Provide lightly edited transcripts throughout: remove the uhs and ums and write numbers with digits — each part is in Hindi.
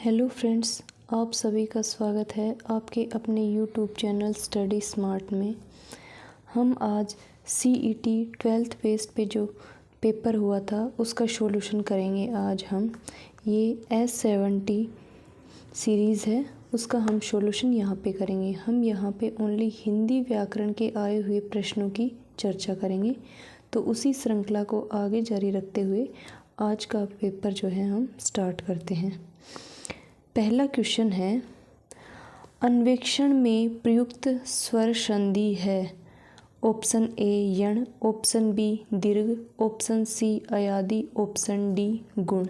हेलो फ्रेंड्स, आप सभी का स्वागत है आपके अपने यूट्यूब चैनल स्टडी स्मार्ट में। हम आज CET 12th बेस्ड पे जो पेपर हुआ था उसका सॉल्यूशन करेंगे। आज हम ये S70 सीरीज़ है, उसका हम सॉल्यूशन यहाँ पे करेंगे। हम यहाँ पे ओनली हिंदी व्याकरण के आए हुए प्रश्नों की चर्चा करेंगे। तो उसी श्रृंखला को आगे जारी रखते हुए आज का पेपर जो है हम स्टार्ट करते हैं। पहला क्वेश्चन है, अन्वेक्षण में प्रयुक्त स्वर संधि है। ऑप्शन ए यण, ऑप्शन बी दीर्घ, ऑप्शन सी अयादि, ऑप्शन डी गुण।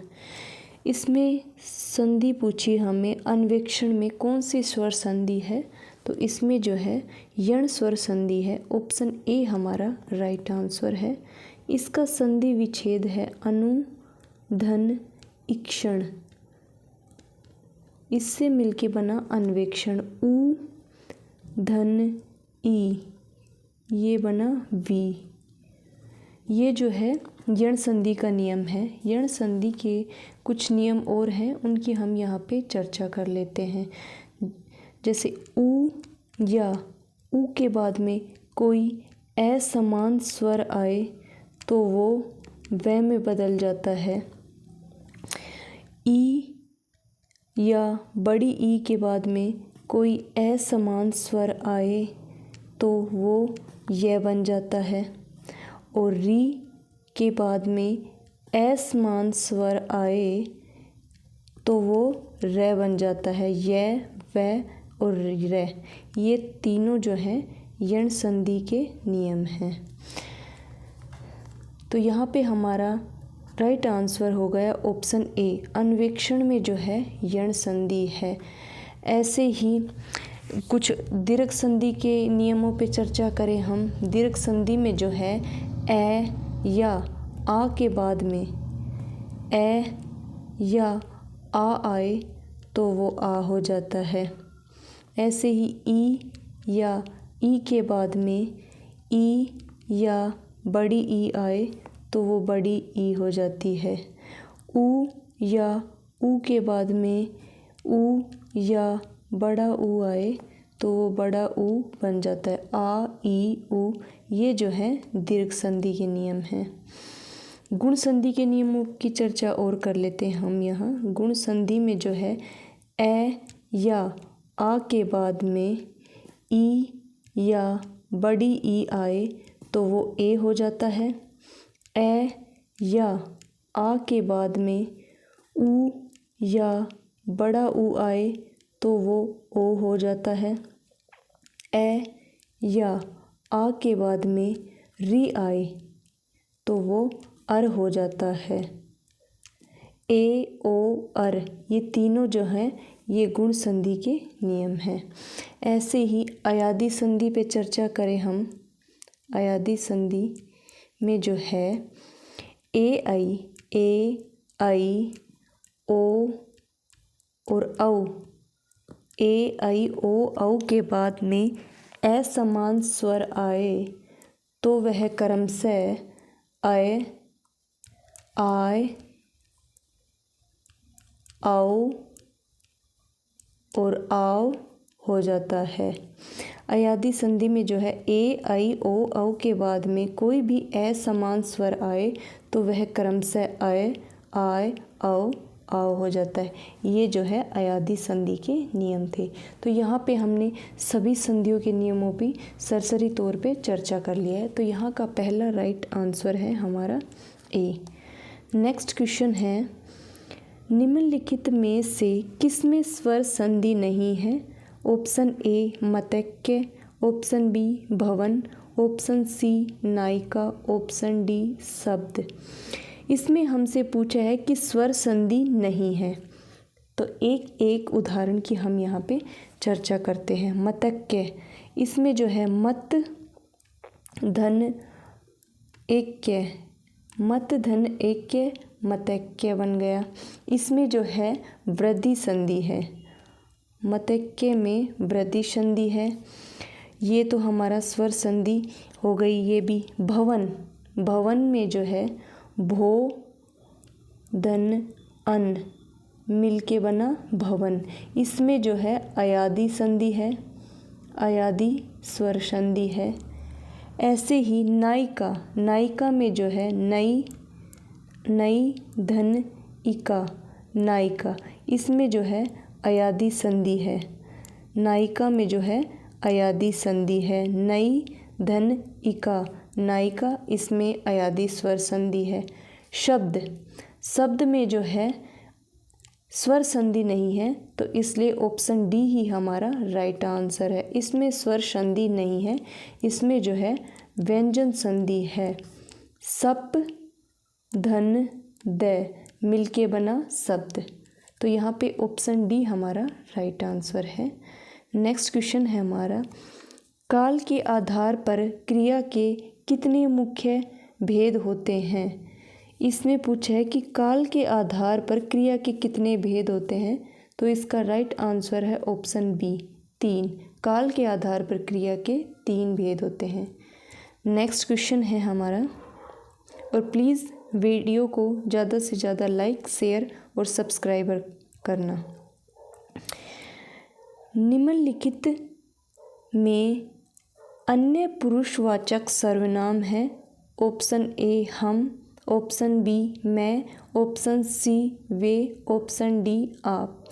इसमें संधि पूछी हमें, अन्वेक्षण में कौन सी स्वर संधि है, तो इसमें जो है यण स्वर संधि है। ऑप्शन ए हमारा राइट आंसर है। इसका संधि विच्छेद है अनु धन ईक्षण, इससे मिलके बना अन्वेक्षण। उ धन ई, ये बना वी। ये जो है यण संधि का नियम है। यण संधि के कुछ नियम और हैं, उनकी हम यहाँ पे चर्चा कर लेते हैं। जैसे उ या उ के बाद में कोई असमान स्वर आए तो वो व में बदल जाता है। ई या बड़ी ई के बाद में कोई असमान स्वर आए तो वो य बन जाता है। और री के बाद में असमान स्वर आए तो वो र बन जाता है। य व और र, ये तीनों जो हैं यण संधि के नियम हैं। तो यहाँ पे हमारा राइट आंसर हो गया ऑप्शन ए, अन्वेक्षण में जो है यण संधि है। ऐसे ही कुछ दीर्घ संधि के नियमों पे चर्चा करें हम। दीर्घ संधि में जो है ए या आ के बाद में ए या आ आए तो वो आ हो जाता है। ऐसे ही ई या ई के बाद में ई या बड़ी ई आए तो वो बड़ी ई हो जाती है। ऊ या ऊ के बाद में ऊ या बड़ा ऊ आए तो वो बड़ा ऊ बन जाता है। आ ई ऊ, ये जो है दीर्घ संधि के नियम हैं। गुण संधि के नियमों की चर्चा और कर लेते हैं हम यहाँ। गुण संधि में जो है ए या आ के बाद में ई या बड़ी ई आए तो वो ए हो जाता है। ए या आ के बाद में ऊ या बड़ा ऊ आए तो वो ओ हो जाता है। ए या आ के बाद में री आए तो वो अर हो जाता है। ए ओ अर, ये तीनों जो हैं ये गुण संधि के नियम हैं। ऐसे ही अयादि संधि पे चर्चा करें हम। अयादि संधि में जो है ए आई ओ और औ, ए आई ओ औ के बाद में असमान स्वर आए तो वह क्रम से अय आय आओ और आओ हो जाता है। अयादि संधि में जो है ए आई ओ औ के बाद में कोई भी असमान स्वर आए तो वह क्रम से अय आय औ आओ हो जाता है। ये जो है अयादि संधि के नियम थे। तो यहाँ पे हमने सभी संधियों के नियमों पे सरसरी तौर पे चर्चा कर लिया है। तो यहाँ का पहला राइट आंसर है हमारा ए। नेक्स्ट क्वेश्चन है, निम्नलिखित में से किसमें स्वर संधि नहीं है। ऑप्शन ए मतैक्य, ऑप्शन बी भवन, ऑप्शन सी नायिका, ऑप्शन डी शब्द। इसमें हमसे पूछा है कि स्वर संधि नहीं है, तो एक एक उदाहरण की हम यहाँ पे चर्चा करते हैं। मतैक्य, इसमें जो है मत धन ऐक्य, मत धन ऐक्य मतैक्य बन गया। इसमें जो है वृद्धि संधि है, मतैक्य में वृद्धि संधि है। ये तो हमारा स्वर संधि हो गई। ये भी भवन, भवन में जो है भो धन अन, मिलके बना भवन। इसमें जो है अयादी संधि है, अयादी स्वर संधि है। ऐसे ही नायिका, नायिका में जो है नई, नई धन इका, नायिका, इसमें जो है अयादी संधि है। नायिका में जो है अयादी संधि है। नई धन इका, नायिका, इसमें अयादी स्वर संधि है। शब्द, शब्द में जो है स्वर संधि नहीं है, तो इसलिए ऑप्शन डी ही हमारा राइट आंसर है। इसमें स्वर संधि नहीं है, इसमें जो है व्यंजन संधि है। सप धन द मिलके बना शब्द, तो यहाँ पे ऑप्शन डी हमारा राइट आंसर है। नेक्स्ट क्वेश्चन है हमारा, काल के आधार पर क्रिया के कितने मुख्य भेद होते हैं। इसमें पूछा है कि काल के आधार पर क्रिया के कितने भेद होते हैं, तो इसका राइट आंसर है ऑप्शन बी, 3। काल के आधार पर क्रिया के 3 भेद होते हैं। नेक्स्ट क्वेश्चन है हमारा, और प्लीज़ वीडियो को ज़्यादा से ज़्यादा लाइक, शेयर और सब्सक्राइबर करना। निम्नलिखित में अन्य पुरुषवाचक सर्वनाम है। ऑप्शन ए हम, ऑप्शन बी मैं, ऑप्शन सी वे, ऑप्शन डी आप।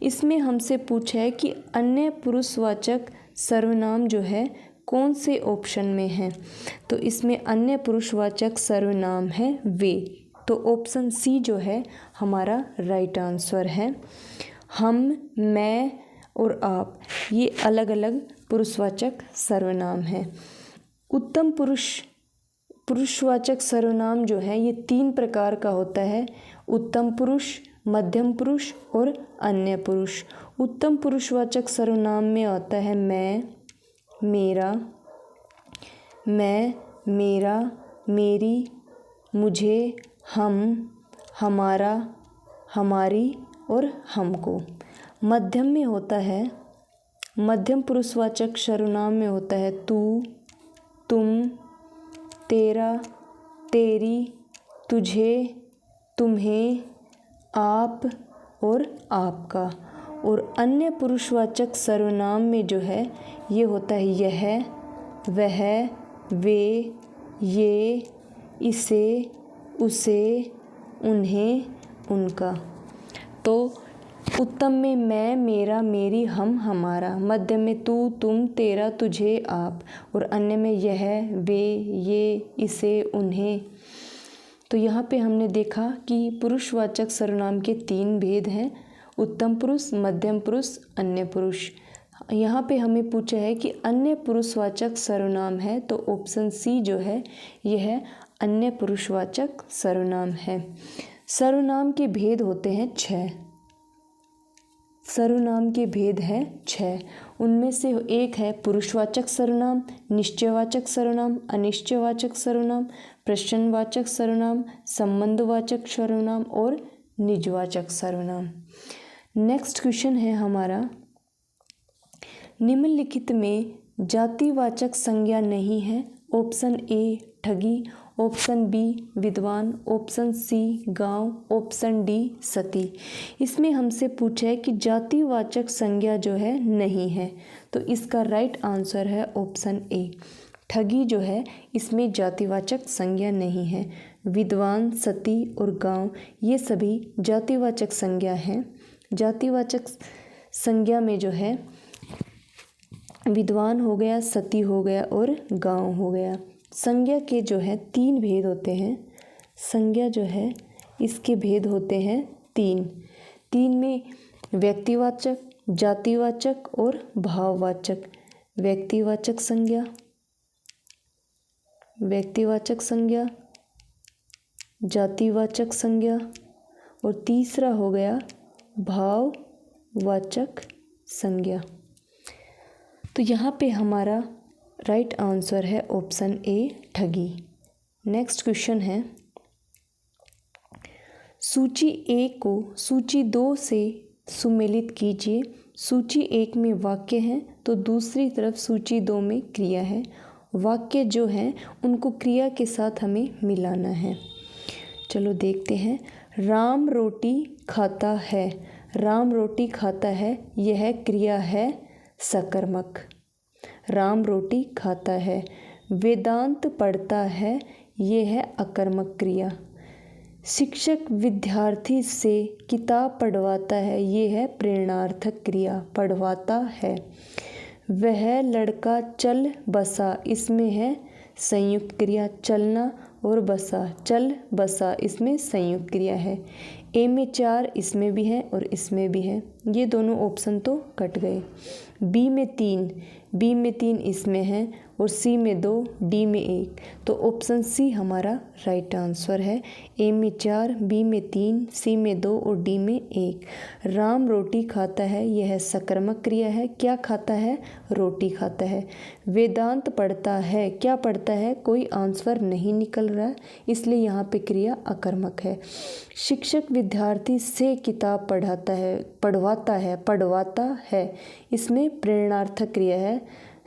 इसमें हमसे पूछा है कि अन्य पुरुषवाचक सर्वनाम जो है कौन से ऑप्शन में है, तो इसमें अन्य पुरुषवाचक सर्वनाम है वे, तो ऑप्शन सी जो है हमारा राइट आंसर है। हम, मैं और आप, ये अलग अलग पुरुषवाचक सर्वनाम हैं। उत्तम पुरुषवाचक सर्वनाम जो है ये 3 प्रकार का होता है, उत्तम पुरुष, मध्यम पुरुष और अन्य पुरुष। उत्तम पुरुषवाचक सर्वनाम में आता है मैं, मेरा, मैं, मेरा, मेरी, मुझे, हम, हमारा, हमारी और हमको। मध्यम में होता है, मध्यम पुरुषवाचक सर्वनाम में होता है तू, तुम, तेरा, तेरी, तुझे, तुम्हें, आप और आपका। और अन्य पुरुषवाचक सर्वनाम में जो है ये होता है यह, वह, वे, ये, इसे, उसे, उन्हें, उनका। तो उत्तम में मैं, मेरा, मेरी, हम, हमारा। मध्यम में तू, तुम, तेरा, तुझे, आप। और अन्य में यह, वे, ये, इसे, उन्हें। तो यहाँ पे हमने देखा कि पुरुषवाचक सर्वनाम के 3 भेद हैं, उत्तम पुरुष, मध्यम पुरुष, अन्य पुरुष। यहाँ पे हमें पूछा है कि अन्य पुरुषवाचक सर्वनाम है, तो ऑप्शन सी जो है यह अन्य पुरुषवाचक सर्वनाम है। सर्वनाम के भेद होते हैं 6। सर्वनाम के भेद हैं 6। उनमें से एक है पुरुषवाचक सर्वनाम, निश्चयवाचक सर्वनाम, अनिश्चयवाचक सर्वनाम, प्रश्नवाचक सर्वनाम, संबंधवाचक सर्वनाम और निजवाचक सर्वनाम। नेक्स्ट क्वेश्चन है हमारा, निम्नलिखित में जातिवाचक संज्ञा नहीं है। ऑप्शन ए ठगी, ऑप्शन बी विद्वान, ऑप्शन सी गांव, ऑप्शन डी सती। इसमें हमसे पूछा है कि जातिवाचक संज्ञा जो है नहीं है, तो इसका राइट आंसर है ऑप्शन ए। ठगी जो है इसमें जातिवाचक संज्ञा नहीं है। विद्वान, सती और गांव ये सभी जातिवाचक संज्ञा हैं। जातिवाचक संज्ञा में जो है विद्वान हो गया, सती हो गया और गांव हो गया। संज्ञा के जो है 3 भेद होते हैं। संज्ञा जो है इसके भेद होते हैं 3 में व्यक्तिवाचक, जातिवाचक और भाववाचक। व्यक्तिवाचक संज्ञा, व्यक्तिवाचक संज्ञा, जातिवाचक संज्ञा और तीसरा हो गया भाववाचक संज्ञा। तो यहाँ पे हमारा राइट आंसर है ऑप्शन ए ठगी। नेक्स्ट क्वेश्चन है, सूची 1 को सूची 2 से सुमेलित कीजिए। सूची 1 में वाक्य हैं तो दूसरी तरफ सूची 2 में क्रिया है। वाक्य जो हैं उनको क्रिया के साथ हमें मिलाना है। चलो देखते हैं। राम रोटी खाता है, राम रोटी खाता है, यह क्रिया है सकर्मक। राम रोटी खाता है। वेदांत पढ़ता है, यह है अकर्मक क्रिया। शिक्षक विद्यार्थी से किताब पढ़वाता है, ये है प्रेरणार्थक क्रिया, पढ़वाता है। वह लड़का चल बसा, इसमें है संयुक्त क्रिया, चलना और बसा, चल बसा इसमें संयुक्त क्रिया है। ए में 4 इसमें भी है और इसमें भी है, ये दोनों ऑप्शन तो कट गए। बी में 3 इसमें है और सी में 2, डी में 1, तो ऑप्शन सी हमारा राइट आंसर है। ए में 4, बी में 3, सी में 2 और डी में 1। राम रोटी खाता है, यह सकर्मक क्रिया है। क्या खाता है? रोटी खाता है। वेदांत पढ़ता है, क्या पढ़ता है? कोई आंसर नहीं निकल रहा है, इसलिए यहाँ पे क्रिया अकर्मक है। शिक्षक विद्यार्थी से किताब पढ़वाता है, इसमें प्रेरणार्थक क्रिया है।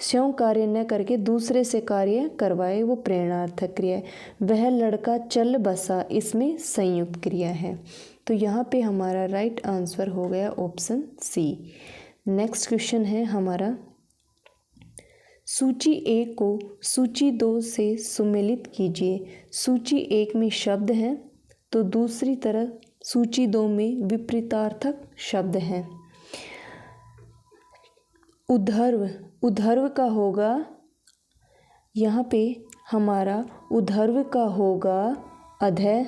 स्वयं कार्य न करके दूसरे से कार्य करवाए, वो प्रेरणार्थक क्रिया है। वह लड़का चल बसा, इसमें संयुक्त क्रिया है। तो यहाँ पे हमारा राइट आंसर हो गया ऑप्शन सी। नेक्स्ट क्वेश्चन है हमारा, सूची 1 को सूची 2 से सुमेलित कीजिए। सूची 1 में शब्द हैं तो दूसरी तरफ सूची 2 में विपरीतार्थक शब्द हैं। उद्धर्व का होगा, यहाँ पे हमारा उद्धर्व का होगा अधः।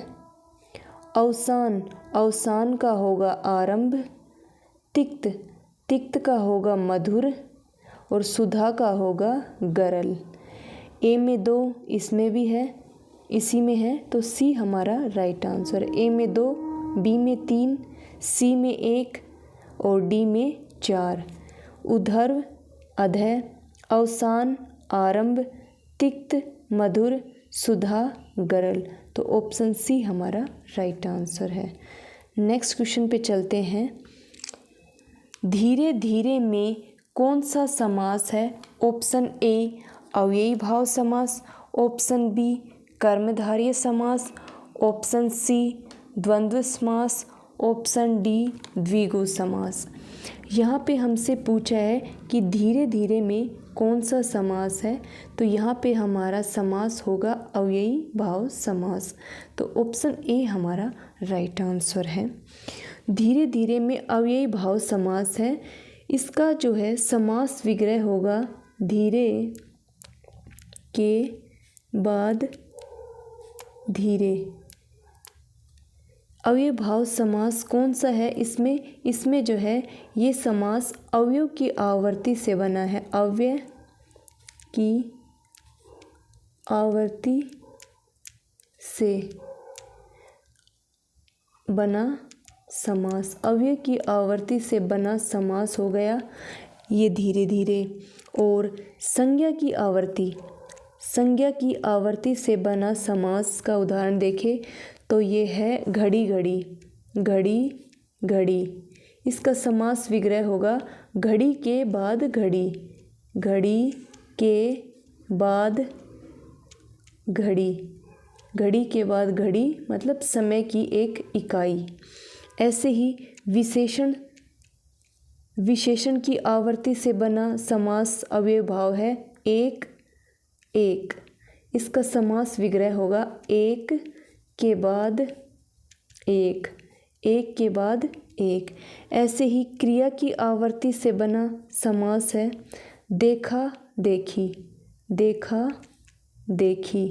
अवसान का होगा आरंभ। तिक्त का होगा मधुर और सुधा का होगा गरल। ए में 2 इसमें भी है, इसी में है, तो सी हमारा राइट आंसर। ए में 2, बी में 3, सी में 1 और डी में 4। उद्धर्व, अधः, अवसान, आरंभ, तिक्त, मधुर, सुधा, गरल, तो ऑप्शन सी हमारा राइट आंसर है। नेक्स्ट क्वेश्चन पे चलते हैं। धीरे धीरे में कौन सा समास है? ऑप्शन ए अव्ययी भाव समास, ऑप्शन बी कर्मधारय समास, ऑप्शन सी द्वंद्व समास, ऑप्शन डी द्विगु समास। यहाँ पे हमसे पूछा है कि धीरे धीरे में कौन सा समास है, तो यहाँ पे हमारा समास होगा अव्ययी भाव समास, तो ऑप्शन ए हमारा राइट आंसर है। धीरे धीरे में अव्ययी भाव समास है, इसका जो है समास विग्रह होगा धीरे के बाद धीरे। अव्यय भाव समास कौन सा है? इसमें जो है ये समास अवयव की आवर्ती से बना है, अव्यय की आवर्ती से बना समास, अव्यय की आवर्ती से बना समास हो गया ये धीरे धीरे। और संज्ञा की आवर्ती से बना समास का उदाहरण देखें तो ये है घड़ी घड़ी। इसका समास विग्रह होगा घड़ी के बाद घड़ी, घड़ी के बाद घड़ी, घड़ी के बाद घड़ी मतलब समय की एक इकाई। ऐसे ही विशेषण की आवर्ती से बना समास अव्यय भाव है एक। इसका समास विग्रह होगा एक के बाद एक, एक के बाद एक। ऐसे ही क्रिया की आवर्ती से बना समास है देखा देखी, देखा देखी।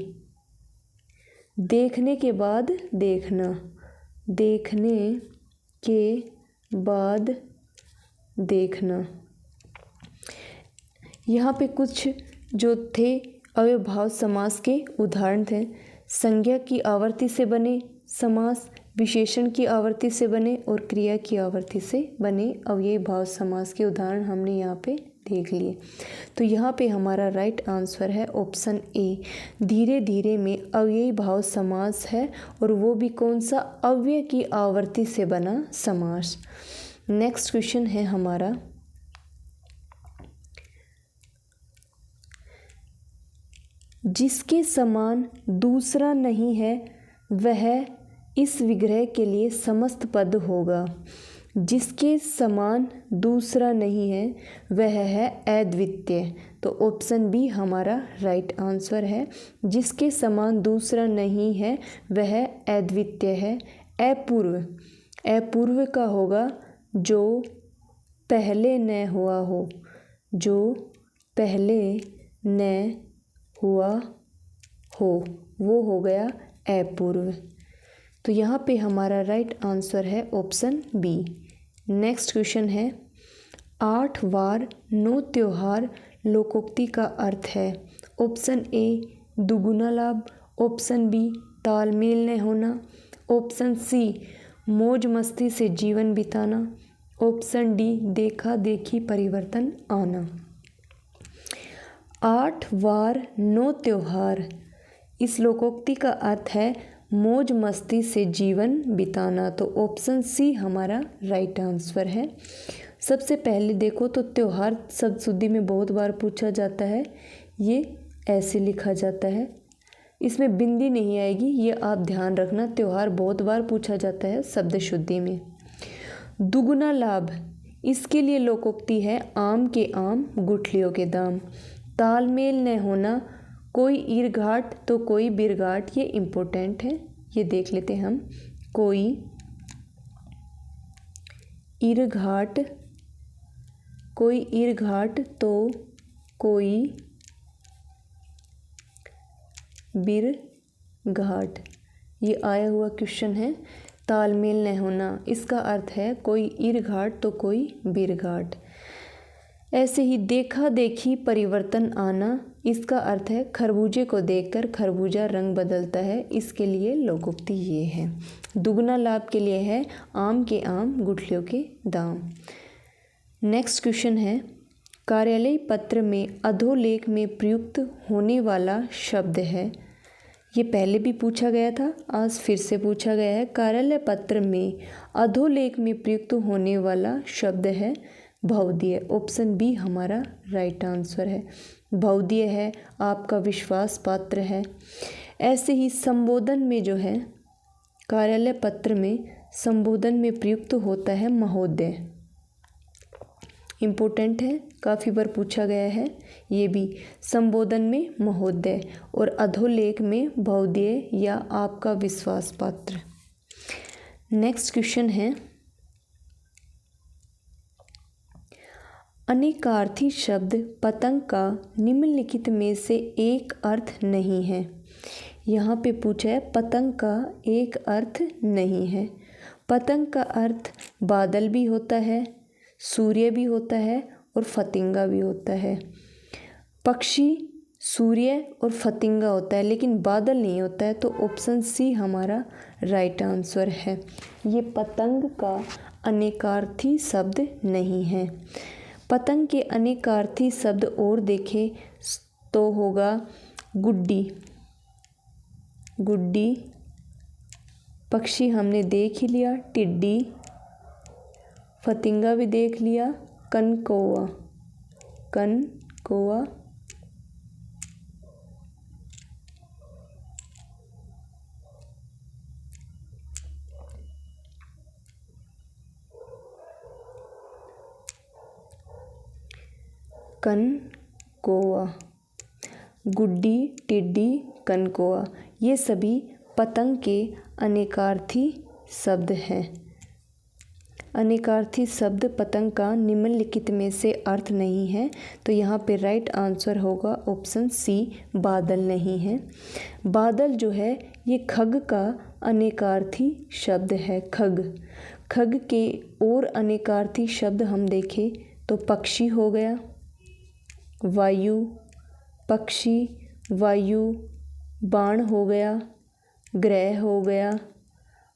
देखने के बाद देखना, देखने के बाद देखना। यहाँ पे कुछ जो थे अव्यय भाव समास के उदाहरण थे। संज्ञा की आवर्ती से बने समास, विशेषण की आवर्ती से बने और क्रिया की आवर्ती से बने अव्ययी भाव समास के उदाहरण हमने यहाँ पे देख लिए। तो यहाँ पे हमारा राइट आंसर है ऑप्शन ए, धीरे धीरे में अव्ययी भाव समास है और वो भी कौन सा? अव्यय की आवर्ती से बना समास। नेक्स्ट क्वेश्चन है हमारा, जिसके समान दूसरा नहीं है वह इस विग्रह के लिए समस्त पद होगा। जिसके समान दूसरा नहीं है वह है अद्वितीय। तो ऑप्शन बी हमारा राइट आंसर है। जिसके समान दूसरा नहीं है वह अद्वितीय है। अपूर्व, अपूर्व का होगा जो पहले न हुआ हो, जो पहले न हुआ हो, वो हो गया अपूर्व। तो यहाँ पे हमारा राइट आंसर है ऑप्शन बी। नेक्स्ट क्वेश्चन है 8 वार 9 त्योहार लोकोक्ति का अर्थ है। ऑप्शन ए दुगुना लाभ, ऑप्शन बी तालमेल न होना, ऑप्शन सी मौज मस्ती से जीवन बिताना, ऑप्शन डी देखा देखी परिवर्तन आना। 8 वार 9 त्योहार, इस लोकोक्ति का अर्थ है मौज मस्ती से जीवन बिताना। तो ऑप्शन सी हमारा राइट आंसर है। सबसे पहले देखो तो त्योहार शब्द शुद्धि में बहुत बार पूछा जाता है, ये ऐसे लिखा जाता है, इसमें बिंदी नहीं आएगी, ये आप ध्यान रखना। त्योहार बहुत बार पूछा जाता है शब्द शुद्धि में। दुगुना लाभ, इसके लिए लोकोक्ति है आम के आम गुठलियों के दाम। तालमेल न होना, कोई ईरघाट तो कोई बिरघाट, ये इम्पोर्टेंट है, ये देख लेते हैं हम। कोई ईरघाट, कोई ईरघाट तो कोई बिरघाट, ये आया हुआ क्वेश्चन है। तालमेल न होना, इसका अर्थ है कोई ईरघाट तो कोई बिरघाट। ऐसे ही देखा देखी परिवर्तन आना, इसका अर्थ है खरबूजे को देखकर खरबूजा रंग बदलता है, इसके लिए लोकोक्ति ये है। दुगना लाभ के लिए है आम के आम गुठलियों के दाम। नेक्स्ट क्वेश्चन है कार्यालय पत्र में अधोलेख में प्रयुक्त होने वाला शब्द है। ये पहले भी पूछा गया था, आज फिर से पूछा गया है। कार्यालय पत्र में अधोलेख में प्रयुक्त होने वाला शब्द है भवदीय। ऑप्शन बी हमारा राइट आंसर है। भवदीय है, आपका विश्वास पात्र है। ऐसे ही संबोधन में जो है कार्यालय पत्र में संबोधन में प्रयुक्त होता है महोदय। इम्पोर्टेंट है, काफ़ी बार पूछा गया है ये भी। संबोधन में महोदय और अधोलेख में भवदीय या आपका विश्वास पात्र। नेक्स्ट क्वेश्चन है अनेकार्थी शब्द पतंग का निम्नलिखित में से एक अर्थ नहीं है। यहाँ पे पूछा है पतंग का एक अर्थ नहीं है। पतंग का अर्थ बादल भी होता है, सूर्य भी होता है और फतिंगा भी होता है। पक्षी सूर्य और फतिंगा होता है लेकिन बादल नहीं होता है, तो ऑप्शन सी हमारा राइट आंसर है। ये पतंग का अनेकार्थी शब्द नहीं है। पतंग के अनेकार्थी शब्द और देखें तो होगा गुड्डी, गुड्डी पक्षी हमने देख ही लिया, टिड्डी, फतिंगा भी देख लिया, कनकौआ, कनकौआ, कनकौआ, गुड्डी, टिड्डी, कनकौआ, ये सभी पतंग के अनेकार्थी शब्द हैं। अनेकार्थी शब्द पतंग का निम्नलिखित में से अर्थ नहीं है, तो यहाँ पे राइट आंसर होगा ऑप्शन सी बादल नहीं है। बादल जो है ये खग का अनेकार्थी शब्द है। खग, खग के और अनेकार्थी शब्द हम देखें तो पक्षी हो गया, वायु, पक्षी, वायु, बाण हो गया, ग्रह हो गया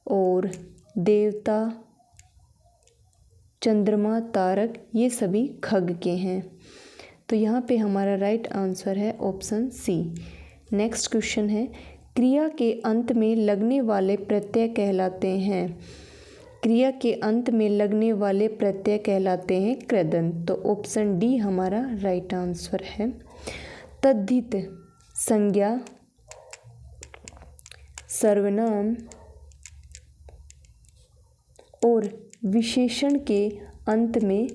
और देवता, चंद्रमा, तारक, ये सभी खग के हैं। तो यहाँ पे हमारा राइट आंसर है ऑप्शन सी। नेक्स्ट क्वेश्चन है क्रिया के अंत में लगने वाले प्रत्यय कहलाते हैं। क्रिया के अंत में लगने वाले प्रत्यय कहलाते हैं कृदंत। तो ऑप्शन डी हमारा राइट आंसर है। तद्धित संज्ञा, सर्वनाम, और विशेषण के अंत में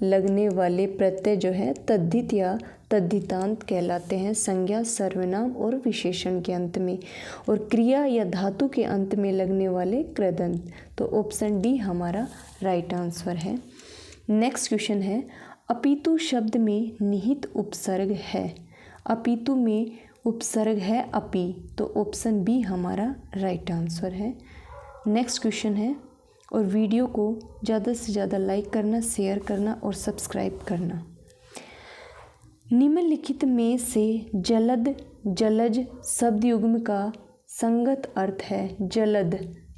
लगने वाले प्रत्यय जो है तद्धित या तद्धितांत कहलाते हैं, संज्ञा, सर्वनाम और विशेषण के अंत में, और क्रिया या धातु के अंत में लगने वाले कृदंत। तो ऑप्शन डी हमारा राइट आंसर है। नेक्स्ट क्वेश्चन है, अपितु शब्द में निहित उपसर्ग है। अपितु में उपसर्ग है अपि, तो ऑप्शन बी हमारा राइट आंसर है। नेक्स्ट क्वेश्चन है, और वीडियो को ज़्यादा से ज़्यादा लाइक करना, शेयर करना और सब्सक्राइब करना। निम्नलिखित में से जलद, जलज शब्द युग्म का संगत अर्थ है। जलद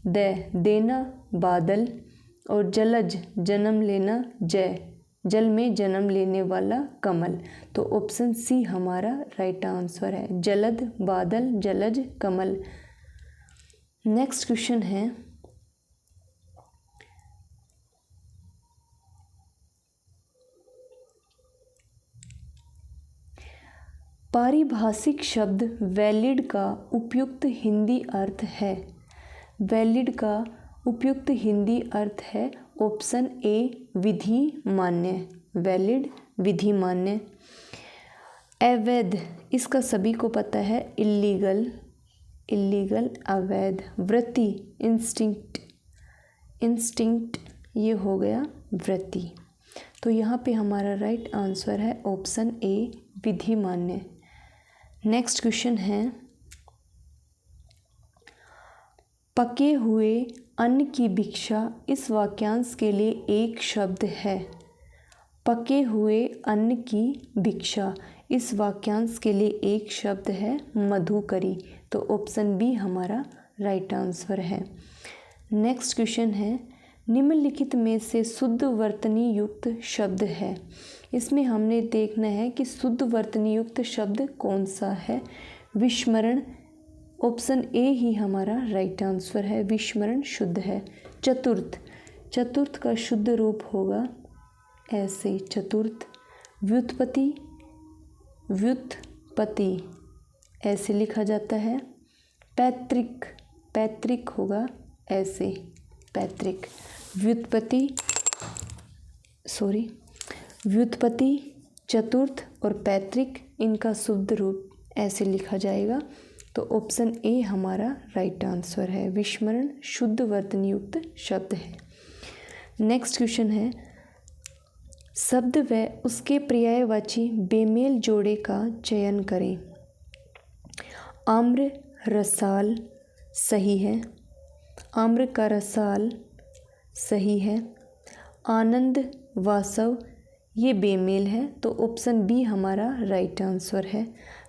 देना बादल, और जलज जन्म लेना जय, जल में जन्म लेने वाला कमल। तो ऑप्शन सी हमारा राइट आंसर है, जलद बादल जलज कमल। नेक्स्ट क्वेश्चन है, पारिभाषिक शब्द वैलिड का उपयुक्त हिंदी अर्थ है। वैलिड का उपयुक्त हिंदी अर्थ है ऑप्शन ए विधि मान्य। वैलिड विधि मान्य। अवैध, इसका सभी को पता है, इल्लीगल, इल्लीगल अवैध। वृत्ति इंस्टिंक्ट, इंस्टिंक्ट ये हो गया वृत्ति। तो यहाँ पे हमारा राइट आंसर है ऑप्शन ए विधि मान्य। नेक्स्ट क्वेश्चन है, पके हुए अन्न की भिक्षा इस वाक्यांश के लिए एक शब्द है। पके हुए अन्न की भिक्षा इस वाक्यांश के लिए एक शब्द है मधुकरी। तो ऑप्शन बी हमारा राइट आंसर है। नेक्स्ट क्वेश्चन है, निम्नलिखित में से शुद्ध वर्तनी युक्त शब्द है। इसमें हमने देखना है कि शुद्ध वर्तनी युक्त शब्द कौन सा है। विस्मरण, ऑप्शन ए ही हमारा राइट आंसर है, विस्मरण शुद्ध है। चतुर्थ, चतुर्थ का शुद्ध रूप होगा ऐसे चतुर्थ। व्युत्पत्ति, व्युत्पत्ति ऐसे लिखा जाता है। पैतृक, पैतृक होगा ऐसे पैतृक। व्युत्पत्ति, व्युत्पत्ति, चतुर्थ और पैतृक, इनका शुद्ध रूप ऐसे लिखा जाएगा। तो ऑप्शन ए हमारा राइट आंसर है, विस्मरण शुद्ध वर्तनी युक्त शब्द है। नेक्स्ट क्वेश्चन है, शब्द व उसके पर्यायवाची बेमेल जोड़े का चयन करें। आम्र रसाल सही है, आम्र का रसाल सही है। आनंद वासव ये बेमेल है, तो ऑप्शन बी हमारा राइट आंसर है।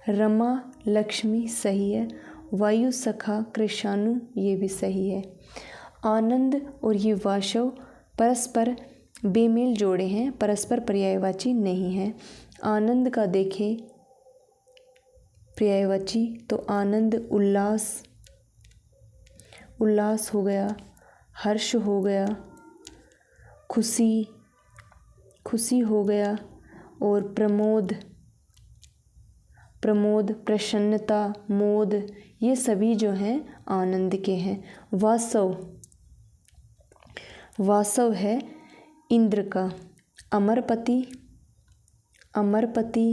रमा लक्ष्मी सही है। वायु सखा कृषाणु ये भी सही है। आनंद और ये वासव परस्पर बेमेल जोड़े हैं, परस्पर पर्यायवाची नहीं है। आनंद का देखें पर्यायवाची, तो आनंद उल्लास, उल्लास हो गया, हर्ष हो गया, खुशी, खुशी हो गया, और प्रमोद, प्रमोद प्रसन्नता, मोद ये सभी जो हैं आनंद के हैं। वासव, वासव है इंद्र का। अमरपति, अमरपति।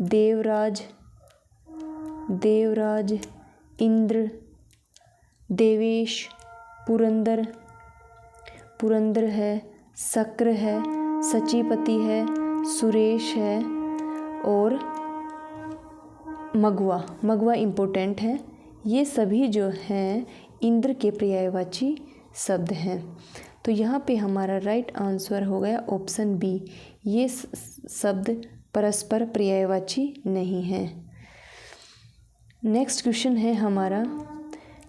देवराज, देवराज। इंद्र, देवेश, पुरंदर, पुरंदर है। शक्र है, सचीपति है, सुरेश है, और मगवा, मगवा इम्पोर्टेंट है। ये सभी जो हैं इंद्र के पर्यायवाची शब्द हैं। तो यहाँ पे हमारा राइट आंसर हो गया ऑप्शन बी, ये शब्द परस्पर पर्यायवाची नहीं है। नेक्स्ट क्वेश्चन है हमारा,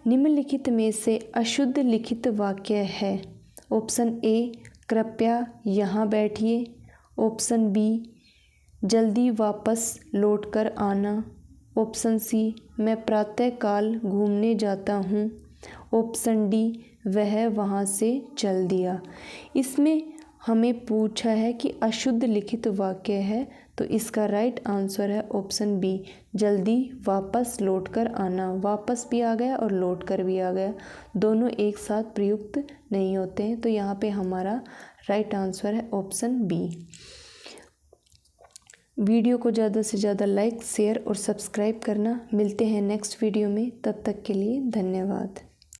निम्नलिखित में से अशुद्ध लिखित वाक्य है। ऑप्शन ए कृपया यहाँ बैठिए। ऑप्शन बी जल्दी वापस लौटकर आना। ऑप्शन सी मैं प्रातःकाल घूमने जाता हूँ। ऑप्शन डी वह वहाँ से चल दिया। इसमें हमें पूछा है कि अशुद्ध लिखित वाक्य है, तो इसका राइट आंसर है ऑप्शन बी, जल्दी वापस लौट कर आना। वापस भी आ गया और लौट कर भी आ गया, दोनों एक साथ प्रयुक्त नहीं होते हैं, तो यहाँ पे हमारा राइट आंसर है ऑप्शन बी। वीडियो को ज़्यादा से ज़्यादा लाइक, शेयर और सब्सक्राइब करना। मिलते हैं नेक्स्ट वीडियो में, तब तक के लिए धन्यवाद।